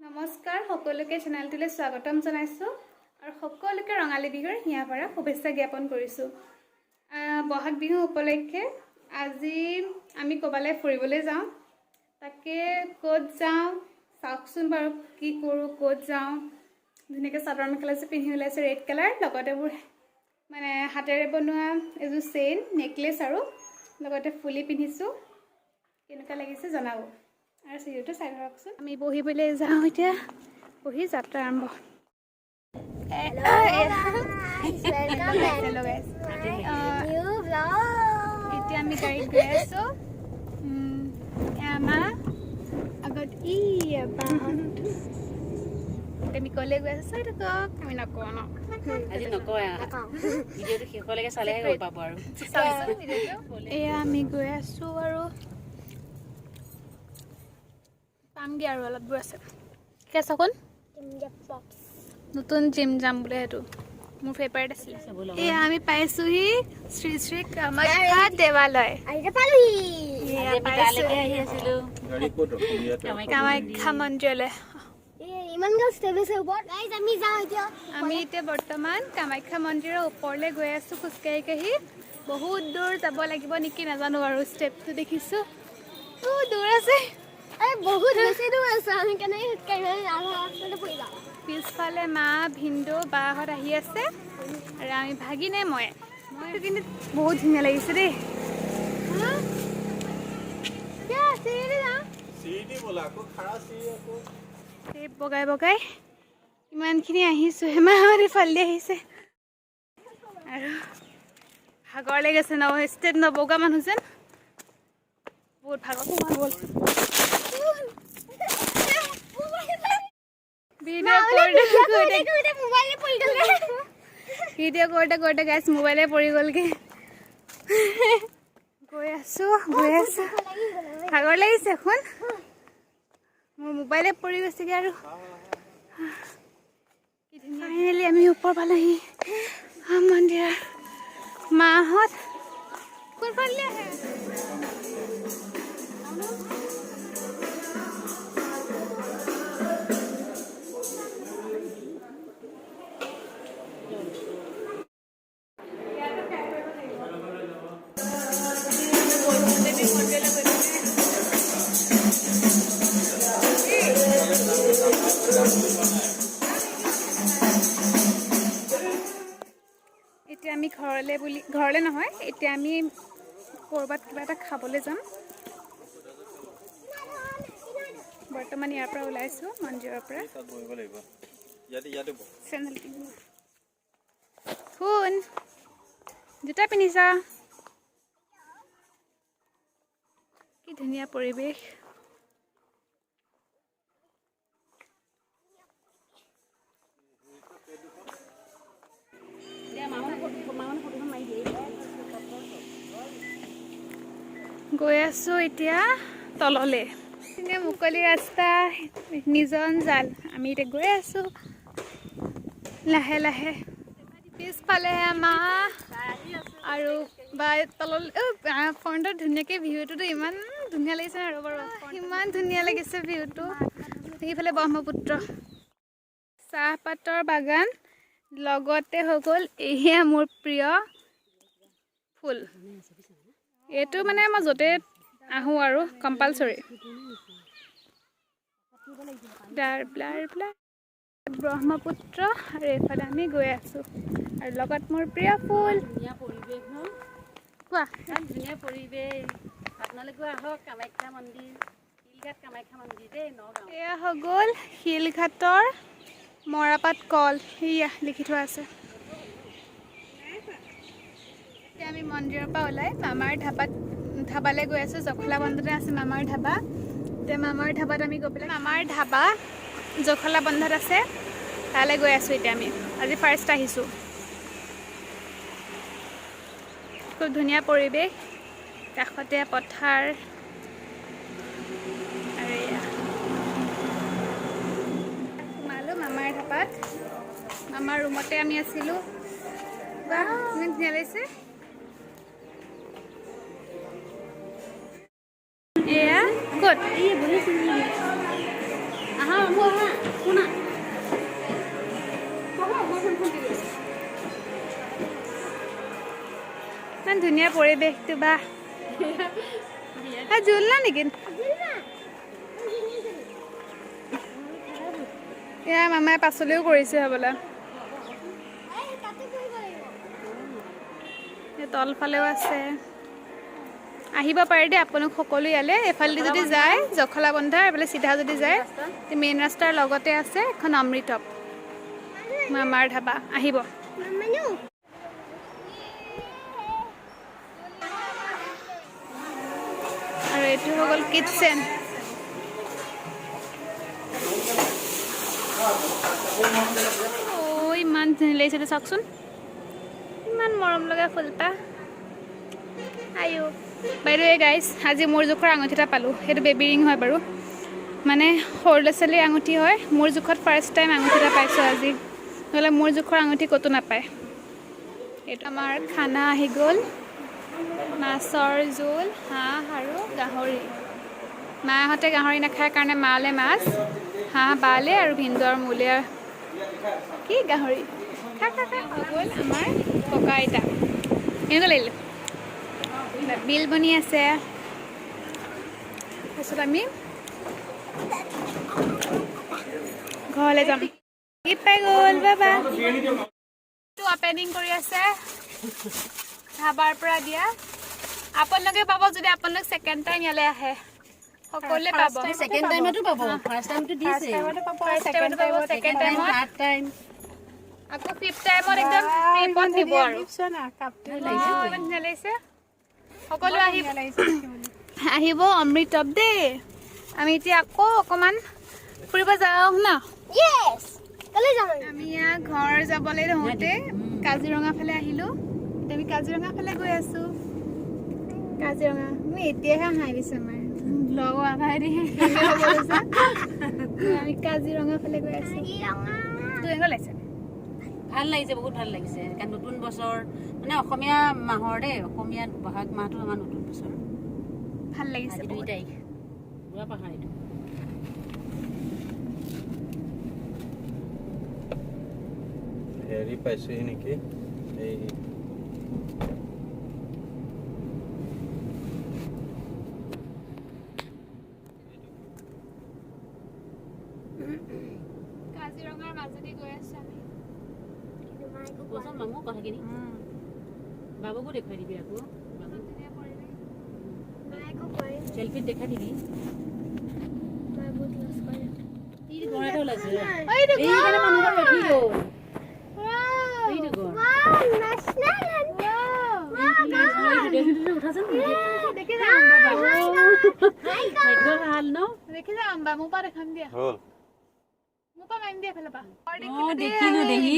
নমস্কাৰ সকলোকে চেনেলটোলৈ স্বাগতম জনাইছো আৰু সকলোকে ৰঙালী বিহুৰ হিয়া ভৰা শুভেচ্ছা জ্ঞাপন কৰিছো। বহাগ বিহু উপলক্ষে আজি আমি কবালৈ ফুৰিবলৈ যাওঁ। তাকে ক'ত যাওঁ চাওকচোন বাৰু কি কৰো, ক'ত যাওঁ। ধুনীয়াকৈ চাদৰ মেখেলা পিন্ধি ওলাইছে ৰেড কালাৰ, লগতে মানে হাতেৰে বনোৱা এযোৰ চেইন নেকলেছ আৰু লগতে ফুলি পিন্ধিছো। কেনেকুৱা লাগিছে জনাব আৰু চিৰিটো চাই ধৰকচোন। আমি বহিবলৈ যাওঁ এতিয়া, বহি যাত্ৰা আৰম্ভ। এতিয়া আমি গাড়ীত গৈ আছো। আমাৰ আগত আমি কলে গৈ আছো, চাই থাকক। আমি নকওঁ ন, আজি নকয় ভিডিঅ'টো শেষলৈকে চালেহে গম পাব আৰু। এয়া আমি গৈ আছো আৰু পামগে আৰু অলপ দূৰ আছে। ঠিক আছে কোন নতুন জিম যাম বোলে, সেইটো মোৰ ফেভাৰিট আছিলে। এয়া আমি পাইছোহি শ্ৰী শ্ৰী কামাখ্যা দেৱালয়। কামাখ্যা মন্দিৰলৈ আমি এতিয়া বৰ্তমান কামাখ্যা মন্দিৰৰ ওপৰলৈ গৈ আছো খোজকাঢ়ি কাঢ়ি। বহুত দূৰ যাব লাগিব নেকি নাজানো আৰু, ষ্টেপটো দেখিছো দূৰ আছে, বহুত বেছি দূৰ আছে। আমি পিছফালে মা ভিনদেউ বাহঁত আহি আছে আৰু আমি ভাগিনে মই কিন্তু বহুত ধুনীয়া লাগিছে দেই। বগাই বগাই ইমানখিনি আহিছো। হেমাহত ইফালে আহিছে আৰু ভাগৰ লাগি গৈছে। ষ্টেপ নবগা মানুহ যেন বহুত ভাগৰ গ'ল। ভিডিঅ' কৰোঁতে গাইছ মোবাইলে পৰি গ'লগে। গৈ আছো ভাগৰ লাগিছে এখন, মোৰ মোবাইলে পৰি গৈছেগে আৰু। ফাইনেলি আমি ওপৰ পালোহি মন্দিৰৰ। মাহঁত কোনফালে আহে? এতিয়া আমি ঘৰলে নহয়, এতিয়া আমি ক'ৰবাত কিবা এটা খাবলৈ যাম। বৰ্তমান ইয়াৰ পৰা ওলাইছো মন্দিৰৰ পৰা। শুন, জোতা পিন্ধিছা? কি ধুনীয়া পৰিৱেশ। গৈ আছো এতিয়া তললে, মুকলি ৰাস্তা, নিজন জাল। আমি এতিয়া গৈ আছো লাহে লাহে। পিছফালে আমাৰ আৰু বা তললৈ ফ্ৰণ্টত ধুনীয়াকৈ ভিউটোতো ইমান ধুনীয়া লাগিছে আৰু বাৰু ইমান ধুনীয়া লাগিছে ভিউটো। সেইফালে ব্ৰহ্মপুত্ৰ, চাহপাতৰ বাগান, লগতে হৈ গ'ল এয়া মোৰ প্ৰিয় ফুল। এইটো মানে মই য'তে আহোঁ আৰু কম্পালচৰি। ব্ৰহ্মপুত্ৰ আৰু এইফালে আমি গৈ আছো আৰু লগত মোৰ প্ৰিয় ফুল। ধুনীয়া পৰিৱেশ ন, কোৱা ধুনীয়া পৰিৱেশ। আপোনালোকেও আহক কামাখ্যা মন্দিৰ, শিলঘাট কামাখ্যা মন্দিৰ দেই, নগাঁও। এয়া হৈ গ'ল শিলঘাটৰ মৰাপাট কল, সেয়া লিখি থোৱা আছে। এতিয়া আমি মন্দিৰৰ পৰা ওলাই মামাৰ ধাবালৈ গৈ আছো। জখলা বন্ধতে আছে মামাৰ ধাবা। এতিয়া মামাৰ ধাবাত আমি গৈ পেলাই, মামাৰ ধাবা জখলা বন্ধত আছে, তালৈ গৈ আছো এতিয়া আমি। আজি ফাৰ্ষ্ট আহিছো। খুব ধুনীয়া পৰিৱেশ, কাষতে পথাৰ আৰু এয়া সোমালো মামাৰ ধাবাত। মামাৰ ৰুমতে আমি আছিলো। বাহ ইমান ধুনীয়া লাগিছে। এয়া ক'ত? আহা ধুনীয়া পৰিৱেশটো বা জোল না নেকি এয়া মামাই পাচলিও কৰিছে হ'বলা তলফালেও আছে আহিব পাৰে দেই আপোনালোক সকলো ইয়ালৈ এফালেদি যদি যায় জখলা বন্ধা এইফালে চিধা যদি যায় মেইন ৰাস্তাৰ লগতে আছে এখন অমৃতপ মামাৰ ধাবা আহিব আৰু এইটো হৈ গ'ল কিটচেন ইমান ধুনীয়া লাগিছে চাওকচোন ইমান মৰম লগা ফুলপাহ আয়ো বাইদেউ এই গাইজ আজি মোৰ জোখৰ আঙুঠি এটা পালোঁ সেইটো বেবী ৰিং হয় বাৰু মানে সৰু ল'ৰা ছোৱালীৰ আঙুঠি হয় মোৰ জোখত ফাৰ্ষ্ট টাইম আঙুঠি এটা পাইছোঁ আজি নহ'লে মোৰ জোখৰ আঙুঠি ক'তো নাপায় এইটো আমাৰ খানা আহি গ'ল মাছৰ জোল হাঁহ আৰু গাহৰি মাহঁতে গাহৰি নাখায় কাৰণে মালে মাছ হাঁহ বালে আৰু ভিন্দু আৰু মোলে কি গাহৰি খা খা খা গ'ল আমাৰ ককা আইতা এনেকুৱা লাগিলে বিল বনি আছে তাৰপিছত আমি ঘৰলৈ যাম গীত পাই গ'ল বাবা অপেনিং কৰি আছে ধাবাৰ পৰা দিয়া আপোনালোকে পাব যদি আপোনালোক ছেকেণ্ড টাইম ইয়ালৈ আহে সকলোৱে পাব ছেকেণ্ড টাইমতো পাব ফাৰ্ষ্ট টাইমটো দিছে ছেকেণ্ড টাইমত থাৰ্ড টাইম আকৌ ফিফ্থ টাইমত একদম ট্ৰিপত দিব আৰু ধুনীয়া লাগিছে সকলো আহিব অমৃতপ দেই আমি এতিয়া আকৌ অকণমান ফুৰিব যাওঁ না আমি ইয়াত ঘৰ যাবলৈ ধৰোঁতে কাজিৰঙা ফালে আহিলোঁ এতিয়া আমি কাজিৰঙা ফালে গৈ আছোঁ কাজিৰঙা মই এতিয়াহে হাঁহি দিছোঁ আমাৰ ব্লগৰ আধাৰেদি আমি কাজিৰঙা ফালে গৈ আছোঁ কেনেকুৱা লাগিছে ভাল লাগিছে বহুত ভাল লাগিছে কাৰণ নতুন বছৰ মানে অসমীয়া মাহৰ দেই অসমীয়া বহাগ মাহটো আমাৰ নতুন বছৰ ভাল লাগিছে 2 তাৰিখ পুৰা পাহাৰীটো হেৰি পাইছেহি নেকি এই কাজিৰঙাৰ মাজেদি গৈ আছোঁ আমি কোৱাচোন মামু কথাখিনি বাবুকো দেখুৱাই দিবি আকৌ চেলফিত দেখাই দিবি ভাল ন দেখি যাম বা মোৰ পৰা দেখাম দিয়া হ'ল মোৰ পৰা মাৰিম দিয়া এফালে পৰা দেখিলো দেখি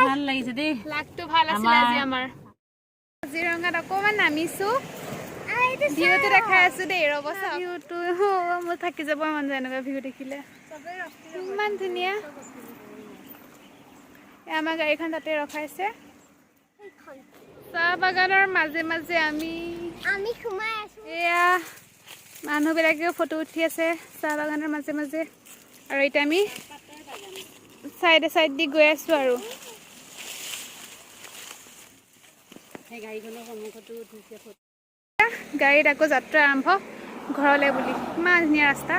ভাল লাগিছে দেই লাগটো ভাল আছিল আজি আমাৰ কাজিৰঙাত অকণমান নামিছোঁ ভিউটো দেখাই আছোঁ দেই ৰ'ব ভিউটো মোৰ থাকি যাব মন যায় এনেকুৱা ভিউ দেখিলে ইমান ধুনীয়া আমাৰ গাড়ীখন তাতে ৰখাইছে চাহ বাগানৰ মাজে মাজে আমি সোমাই আছোঁ এয়া মানুহবিলাকেও ফটো উঠি আছে চাহ বাগানৰ মাজে মাজে আৰু এতিয়া আমি চাইডে চাইড দি গৈ আছোঁ আৰু গাড়ীত আকৌ যাত্ৰা আৰম্ভ ঘৰলৈ বুলি ইমান ধুনীয়া ৰাস্তা